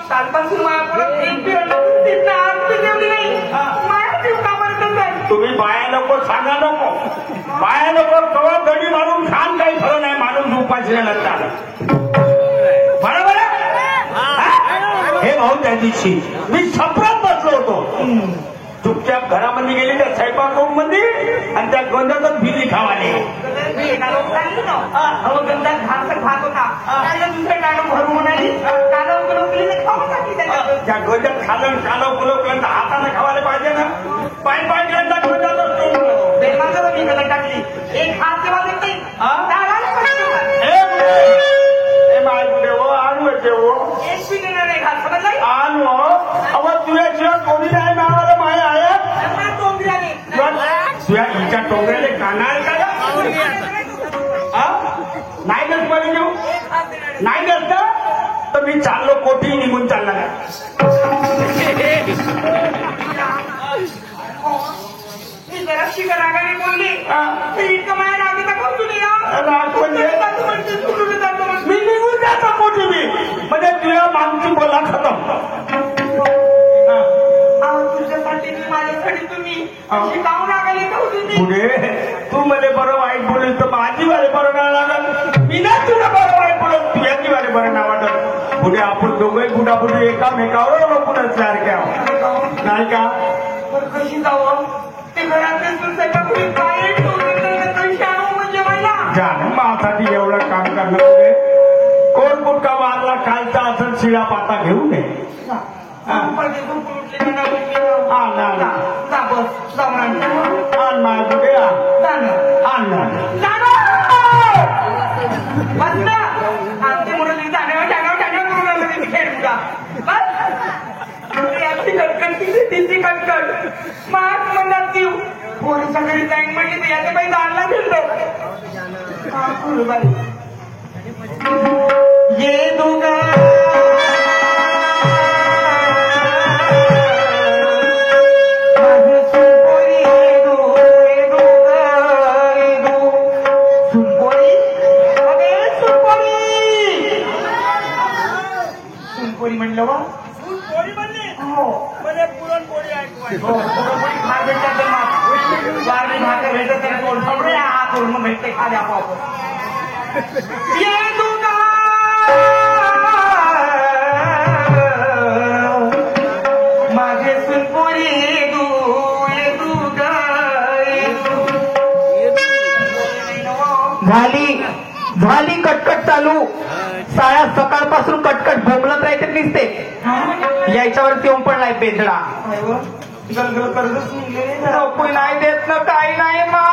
कालपासून माझ्या तुम्ही बाया नको सांगा नको बाया नको कवा गडी मारून खान काही फळ नाही माणूस उपाशी चालत बरोबर हे भाऊ त्या दिवशी मी सपरात बसलो होतो चुपचाप घरामध्ये गेली त्या स्वयंपाक रूम मध्ये आणि त्या गोंधळातच भिली खावाने त्या गोंधळात खालं कालव कुलवलं हाताने खावायला पाहिजे ना पाय पाय गेला टाकली एक हात आणू अव तुझ्याशिवाय कोणी नाही नावाला माय आहे तुझ्या तुमच्या टोंगऱ्याले कानाल का नाही गस मध्ये देऊ नाही गस का तर मी चाललो कोठी निघून चालला जरा शिका रागाने बोलली इतकं माझ्या रागीचा करतो मी निघून जातो कोठी मी म्हणजे तुझ्या मागची बोला खतम तुझ्यासाठी माझ्यासाठी तुम्ही शिकावून रागाले का पुढे तू मला बरं वाईट बोलेल तर माझी वाले बरं नाही लागत मी ना तुला बरं वाईट बोलत तुझ्याची वाले बरं नाही वाटत पुढे आपण दोघे बुडापुढे एकामेकावर रोखूनच सारख्या नाही का कशी जावं ते घरातले काय म्हणजे मला जाण माझ्यासाठी एवढं काम करणं पुढे कोण गुटका मारला कालचा असं शिळा पाता घेऊ नये पोरीच्या घरी जाईन म्हणजे याच्या काही दानला फिरतो ये दूंगा पुरणपोळी म्हणलं वा पुरणपोळी म्हणली हो म्हणजे पुरणपोळी ऐकवाय पुरणपोळी खा भेटतात वारली भाकर भेटत तरी कोण समोर हा करून भेटते खाली आपोआप ये दूंगा माझे सुनपोळी झाली कटकट चालू साळ्या सकाळपासून कटकट भोंगलत राहते दिसते याच्यावरती येऊन पडलाय बेंदडा कोणी नाही देत ना काही नाही मा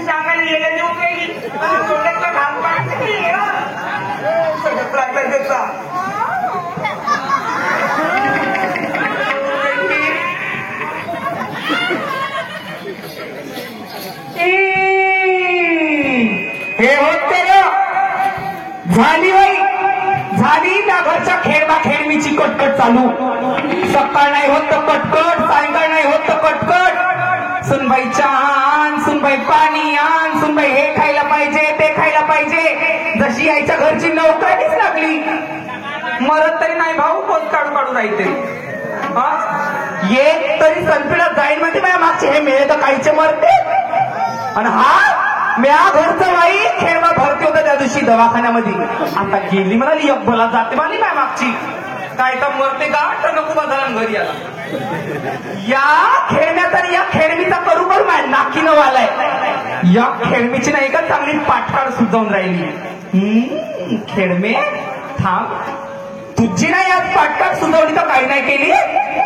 सांगायला येण्याची उपयोगी घाम पाडते हे होते झाली बाई झाली त्या घरच्या खेळबा खेळमीची कटकट चालू सकाळ नाही होत तर कटकट सायंकाळ नाही होत तर कटकट सुनबाई आण सुनबाई पाणी आण सुनबाई हे खायला पाहिजे ते खायला पाहिजे जशी यायच्या घरची नोकरीच लागली मरत तरी नाही भाऊ पोत काढून काढून राहते एक तरी संपीडात जाईल म्हणजे माझ्या मागचे हे मिळे तर काहीचे मरते आणि हा म्या घरचं बाई खेळबा भरती होतं त्या दिवशी दवाखान्यामध्ये आता गेली म्हणाली एक भला जाते माली माझ्या मागची काय तर मरते गाठ नको बदला घरी आला या खेळण्यात आणि या खेळणीचा करू करू माझ्या नाकीनं वालाय या खेळणीची नाही का चांगली पाठकाळ सुजावून राहिली खेळमे थांब तुझी नाही आज पाठकाळ सुजवली तर काही नाही केली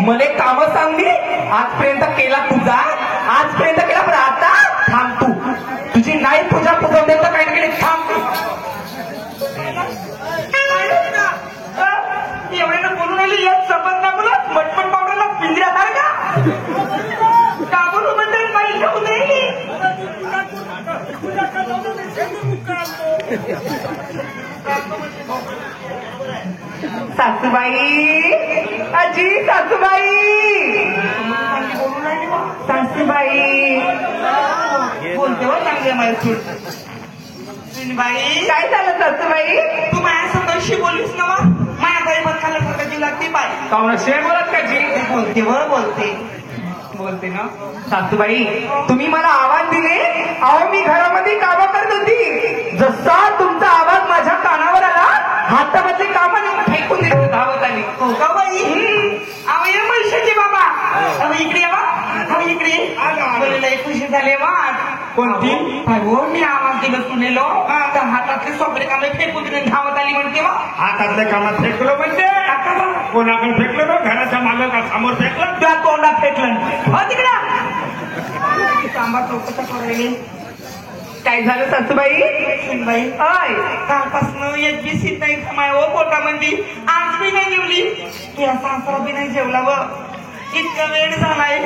मला काम सांगली आजपर्यंत केला तुझा आजपर्यंत केला पण आता थांब तू तुझी नाही पूजा पुजवून देत तर काही नाही केली थांब तू एवढ्यानं बोलून आली यात सबंध ना बोला मटपट पावडरला पिंजऱ्यासारखा का बोलू म्हणजे बाई घेऊन राहिली सासूबाई, आजी सासूबाई, सासूबाई बोलते हो चांगले मैसूर बाई. काय झालं सासूबाई? तू माझ्या स्वतःशी बोललीस ना वा माझ्या काही बदखाल्यासारखं जीव लागते बाई. कावणा शेर बोलत का जी? बोलते व बोलते बोलते ना सासूबाई. तुम्ही मला आवाज दिले, अहो मी घरामध्ये कामं करत होती. जसा तुमचा आवाज माझ्या कानावर आला, हातामधले कामं फेकून दिले, धावत आली. हो का बाई? अहो ये मैशाची बाबा. अहो इकडे ये बा. अहो इकडे ये. बोलायला एक खुशी झाली वा. कोणती? हो मी आवाज दिलं सुनेलो तर हातातले सगळे कामे फेकून दिले धावत आली म्हणते वा. हातातल्या कामात फेकलो म्हणजे कोणाकडे फेकलं ना? घराच्या मागं का समोर फेकलं? त्या तोंडात फेकलं. हो तिकडं सांबार चौकशा करायला. काय झालं सासूबाई? बाई अय कालपासनं एक बी सीट नाही समाय हो पोटामध्ये. आज बी नाही जेवली. या सासरा बी नाही जेवला व. इतका वेळ झालाय.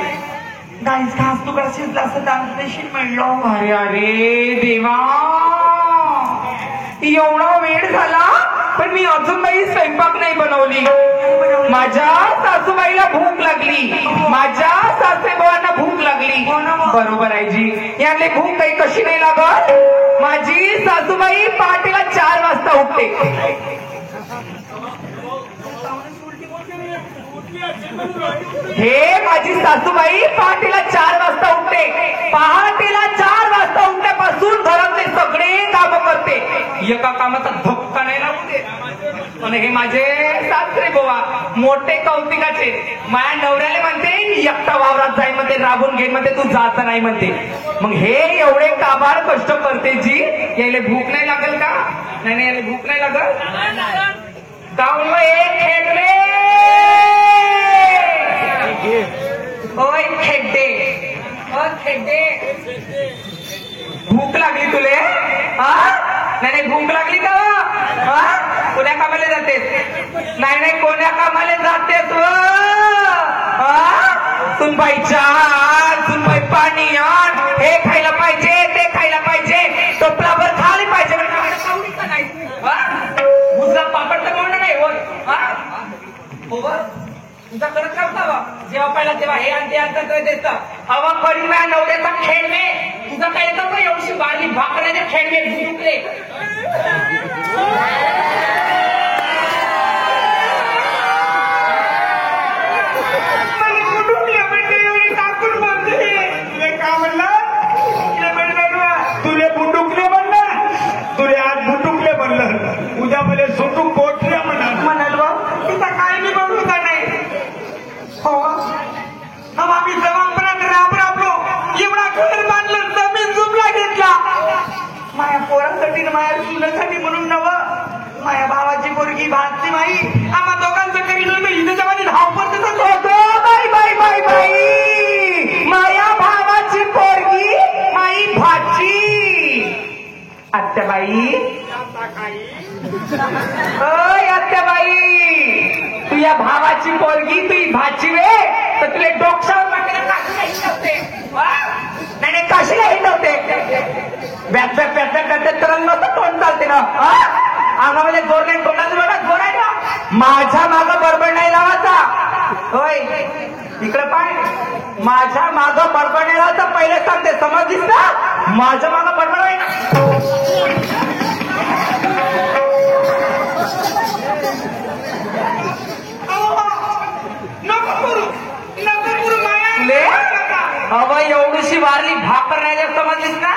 गाईस घास तुकडा शिजला असं दान देशील म्हणलो. अरे अरे देवा, एवढा वेळ झाला पण मी अजून काही स्वयंपाक नाही बनवली. माझ्या सासूबाईला भूक लागली, माझ्या सासूबाईंना भूक लागली. बरोबर आहे जी. यातले भूक काही कशी नाही लागत. माझी सासूबाई पहाटेला 4 वाजता उठते. हे माझी सासूबाई पहाटेला 4 वाजता उठते. पहाटेला 4 वाजता उठल्यापासून घरातले सगळे काम करते. एका कामाचा धक्का नाही लागू दे. आणि हे माझे सासरे बोवा मोठे कौतिकाचे. माझ्या नवऱ्याला म्हणते एकटा वावरात जाई म्हणते, राबून घेईन म्हणते, तू जात नाही म्हणते. मग हे एवढे काबाड कष्ट करते जी. यायला भूक नाही लागल का? नाही यायला भूक नाही लागल. गाव एक खेळले ओय खेड्डे, ओ खेड्डे, भूक लागली तुले? नाही भूक लागली का? कोण्या कामाला जातेस? नाही कोण्या कामाला जातेस व? सुनबाई चहा, सुनबाई पाणी आण, हे खायला पाहिजे, ते खायला पाहिजे, टोपलाभर खाली पाहिजे. नाही मुसला पापड तर म्हणणं नाही होत. तुझा करत नव्हता जेव्हा पाहिला तेव्हा हे आणते अंतर देत. हवा करीन माझ्या नवऱ्याचा खेळणे. तुझा काय येतं का एवढी बारली भाकऱ्याचे खेळणे भुकले. टाकून बोलते का म्हणलं? तुले बुटुकले म्हणलं, तुले आज बुटुकले म्हणलं, उद्या मला सुटूक कोटले म्हणाल बा. तिचा काय मी बघू का नाही. हो आम्ही जबाबदार राबलो. एवढा घर बांधलं, जमीन जुमला घेतला. माझ्या पोरांसाठी माझ्या सुनासाठी म्हणून नवं. माझ्या भावाची पोरगी भातची माई आम्हा दोघांचं करील हिंदुत्वामध्ये धावपळ होतो. बाई बाई बाई बाई, माझ्या भावाची पोरगी माई भाची. आत्याबाई, अय आत्याबाई, तुझ्या भावाची पोरगी तुझी भाची वे तर तुला डोक्षावर वाटेला काशीला हिंडवते. नाही काशीला हिंडवते. व्याप्या प्याप्या प्याप्या तर नसतं तोंड चालते ना. अंगामध्ये जोर नाही, तोंडात जोर आहे ना. माझ्या मागं बडबड नाही लावायचा. होय इकडे पाय. माझ्या मागं बडबड नाही लावायचा पहिले सांगते, समजलीस ना? माझ्या मागं बडबड आहे ना. अव एवढीशी वारली भाकर राहिल्या समजलीस ना?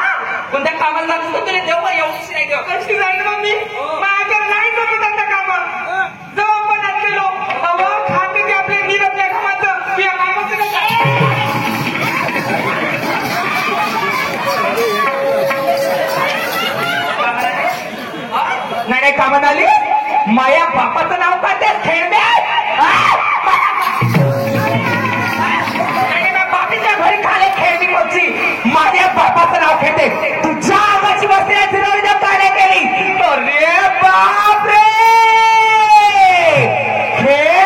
कोणत्या कामाला जात होतो तुला देऊ का? एवढीशी नाही देऊ. कशी जाईल मम्मी? माझ्या नाही जमत कामं. जेव्हा आपण आणलेलो अव खाते ते आपले निरपल्या कामाचं या कामाचं नाही कामात आली. माझ्या बापाचं नाव का ते खेळणे? घरी खाले खेळणी मोची. माझ्या बापाचं नाव खेळते. तुझ्या आवाची बसण्याची रवी काय केली? अरे बाप रे, खेळ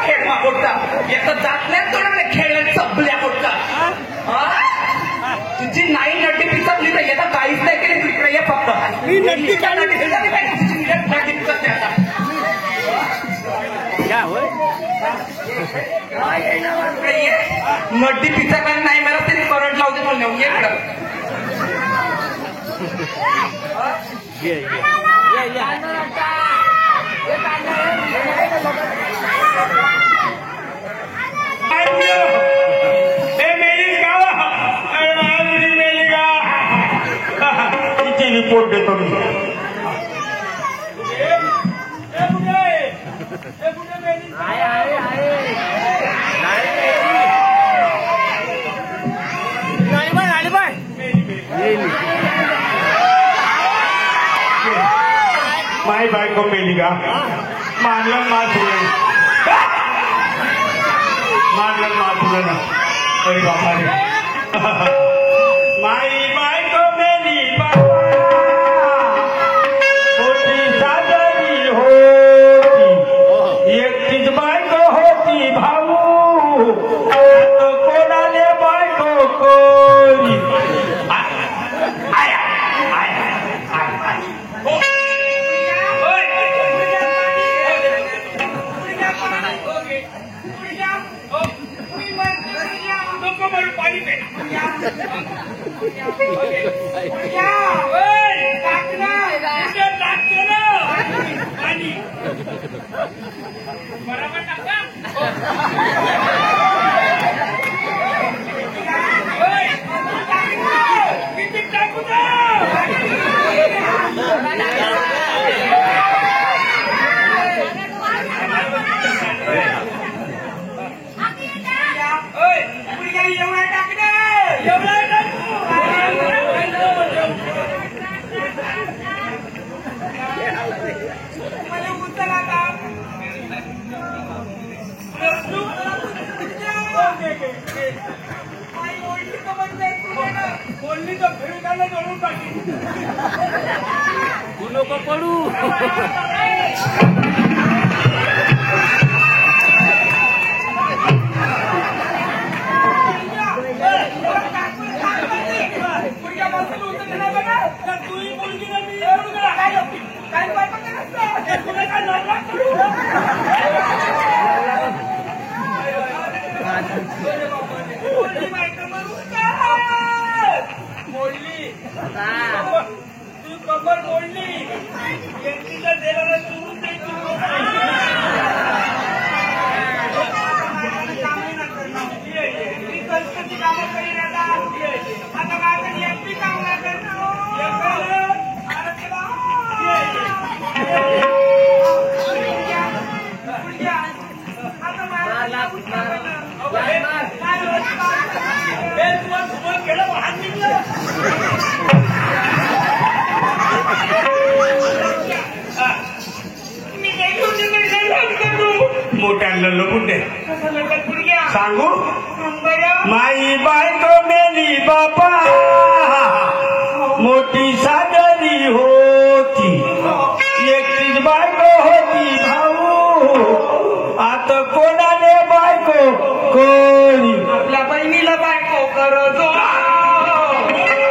खेळमा कोटचा येतं जात नाही तोडा खेळण्यात चपल्या कोटचा तुझी नाही नटी पिचकली तर येतं काहीच नाही केली तिकडे ये फक्त नटी पिचकते आता नटी पिचकला नाही मला तरी करंट लावते पण नेऊन ये रिपोर्ट देतो मी माई बायको मेली का मानलं मारलं ना अरे बापा रे माई बायको मेली होती साजरी होती एकटीच बायको होती भाऊ कोणाले बायको कोणी बोलली तर फिरकायला जोडून टाकी लोक पडू बोलली तू कबर बोलली व्यक्तीला देवाला सोडून द्यायची संस्कृती कामं करी आता माझं एकटी काम नाही मोठ्यांना लपून दे सांगू माई बायको मेली बापा कर जो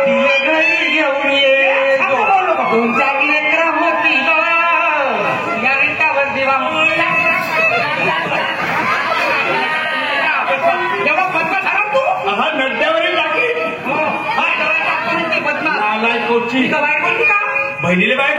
तिले घरी घेऊन ये जो 2-4 लेकरं होती या विटावर दिवा एवढा बदमाश झाला तू हा नड्यावरील टाकी हा बदमाश कोची बाय बोलती का बहिणीले बाय